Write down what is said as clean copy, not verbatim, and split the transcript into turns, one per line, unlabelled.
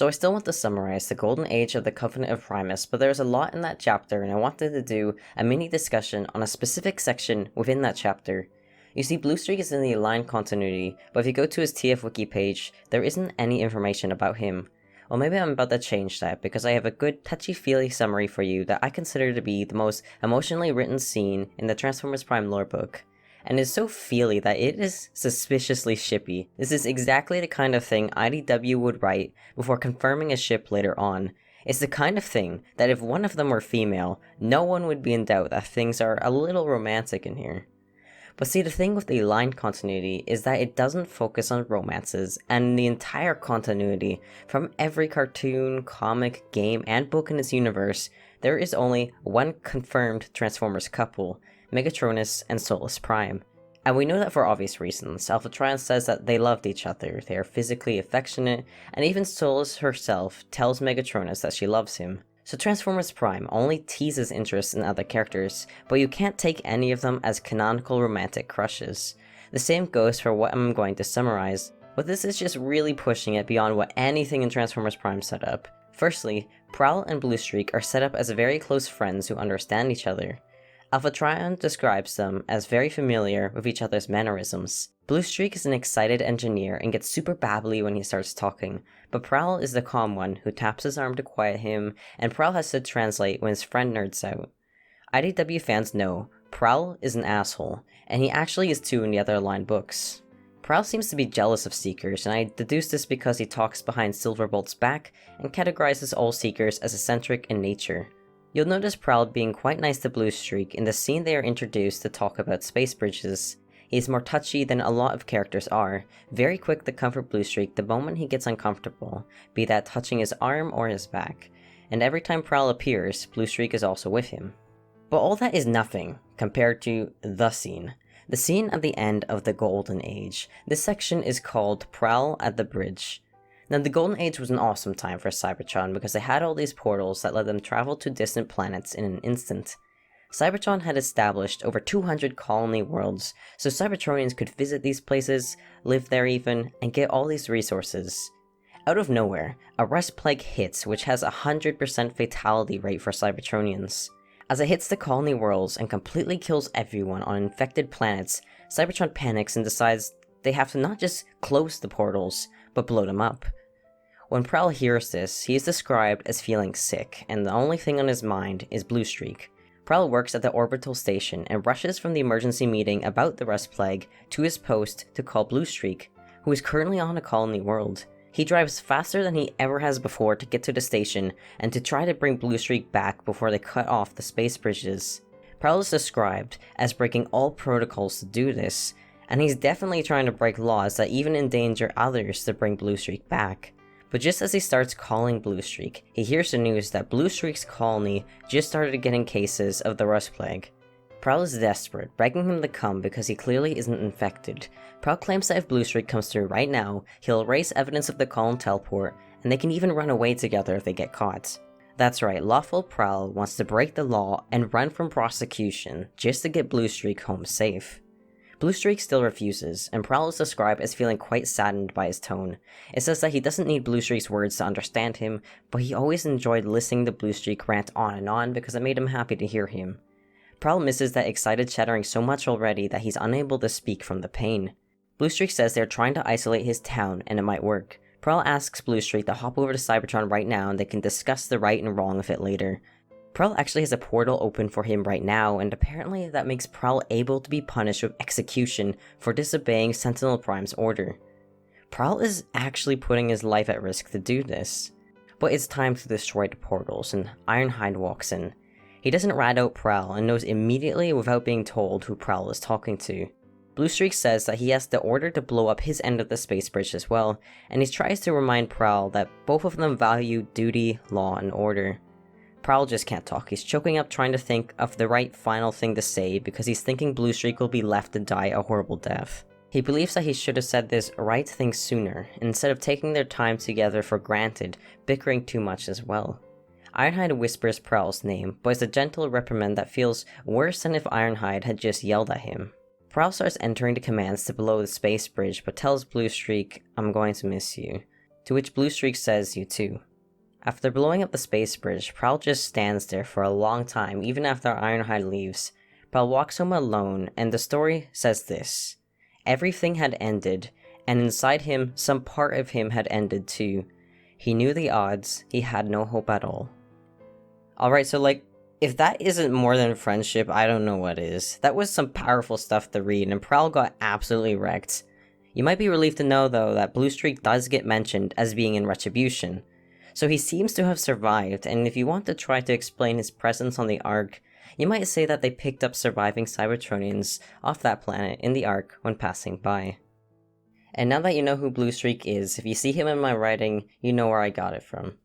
So I still want to summarize the golden age of the Covenant of Primus, but there's a lot in that chapter and I wanted to do a mini discussion on a specific section within that chapter. You see, Bluestreak is in the aligned continuity, but if you go to his TF wiki page, there isn't any information about him. Well, maybe I'm about to change that because I have a good touchy-feely summary for you that I consider to be the most emotionally written scene in the Transformers Prime lore book. And is so feely that it is suspiciously shippy. This is exactly the kind of thing IDW would write before confirming a ship later on. It's the kind of thing that if one of them were female, no one would be in doubt that things are a little romantic in here. But see, the thing with the aligned continuity is that it doesn't focus on romances, and the entire continuity, from every cartoon, comic, game, and book in its universe, there is only one confirmed Transformers couple, Megatronus and Solus Prime. And we know that for obvious reasons. Alpha Trion says that they loved each other, they are physically affectionate, and even Solus herself tells Megatronus that she loves him. So Transformers Prime only teases interest in other characters, but you can't take any of them as canonical romantic crushes. The same goes for what I'm going to summarize, but this is just really pushing it beyond what anything in Transformers Prime set up. Firstly, Prowl and Bluestreak are set up as very close friends who understand each other. Alpha Trion describes them as very familiar with each other's mannerisms. Bluestreak is an excited engineer and gets super babbly when he starts talking, but Prowl is the calm one who taps his arm to quiet him, and Prowl has to translate when his friend nerds out. IDW fans know Prowl is an asshole, and he actually is too in the other line books. Prowl seems to be jealous of Seekers, and I deduce this because he talks behind Silverbolt's back and categorizes all Seekers as eccentric in nature. You'll notice Prowl being quite nice to Bluestreak in the scene they are introduced to talk about space bridges. He's more touchy than a lot of characters are, very quick to comfort Bluestreak the moment he gets uncomfortable, be that touching his arm or his back. And every time Prowl appears, Bluestreak is also with him. But all that is nothing compared to the scene at the end of the Golden Age. This section is called Prowl at the Bridge. Now, the Golden Age was an awesome time for Cybertron because they had all these portals that let them travel to distant planets in an instant. Cybertron had established over 200 colony worlds, so Cybertronians could visit these places, live there even, and get all these resources. Out of nowhere, a rust plague hits which has a 100% fatality rate for Cybertronians. As it hits the colony worlds and completely kills everyone on infected planets, Cybertron panics and decides they have to not just close the portals, but blow them up. When Prowl hears this, he is described as feeling sick, and the only thing on his mind is Bluestreak. Prowl works at the orbital station and rushes from the emergency meeting about the rust plague to his post to call Bluestreak, who is currently on a colony world. He drives faster than he ever has before to get to the station and to try to bring Bluestreak back before they cut off the space bridges. Prowl is described as breaking all protocols to do this, and he's definitely trying to break laws that even endanger others to bring Bluestreak back. But just as he starts calling Bluestreak, he hears the news that Bluestreak's colony just started getting cases of the rust plague. Prowl is desperate, begging him to come because he clearly isn't infected. Prowl claims that if Bluestreak comes through right now, he'll erase evidence of the colony teleport, and they can even run away together if they get caught. That's right, lawful Prowl wants to break the law and run from prosecution just to get Bluestreak home safe. Bluestreak still refuses, and Prowl is described as feeling quite saddened by his tone. It says that he doesn't need Bluestreak's words to understand him, but he always enjoyed listening to Bluestreak rant on and on because it made him happy to hear him. Prowl misses that excited chattering so much already that he's unable to speak from the pain. Bluestreak says they're trying to isolate his town and it might work. Prowl asks Bluestreak to hop over to Cybertron right now and they can discuss the right and wrong of it later. Prowl actually has a portal open for him right now, and apparently that makes Prowl able to be punished with execution for disobeying Sentinel Prime's order. Prowl is actually putting his life at risk to do this. But it's time to destroy the portals, and Ironhide walks in. He doesn't rat out Prowl and knows immediately without being told who Prowl is talking to. Bluestreak says that he has the order to blow up his end of the space bridge as well, and he tries to remind Prowl that both of them value duty, law, and order. Prowl just can't talk. He's choking up trying to think of the right final thing to say because he's thinking Bluestreak will be left to die a horrible death. He believes that he should have said this right thing sooner, instead of taking their time together for granted, bickering too much as well. Ironhide whispers Prowl's name, but it's a gentle reprimand that feels worse than if Ironhide had just yelled at him. Prowl starts entering the commands to blow the space bridge, but tells Bluestreak, "I'm going to miss you." To which Bluestreak says, "You too." After blowing up the space bridge, Prowl just stands there for a long time even after Ironhide leaves. Prowl walks home alone, and the story says this: everything had ended, and inside him, some part of him had ended too. He knew the odds, he had no hope at all. Alright, so if that isn't more than friendship, I don't know what is. That was some powerful stuff to read, and Prowl got absolutely wrecked. You might be relieved to know, though, that Bluestreak does get mentioned as being in Retribution. So he seems to have survived, and if you want to try to explain his presence on the Ark, you might say that they picked up surviving Cybertronians off that planet in the Ark when passing by. And now that you know who Bluestreak is, if you see him in my writing, you know where I got it from.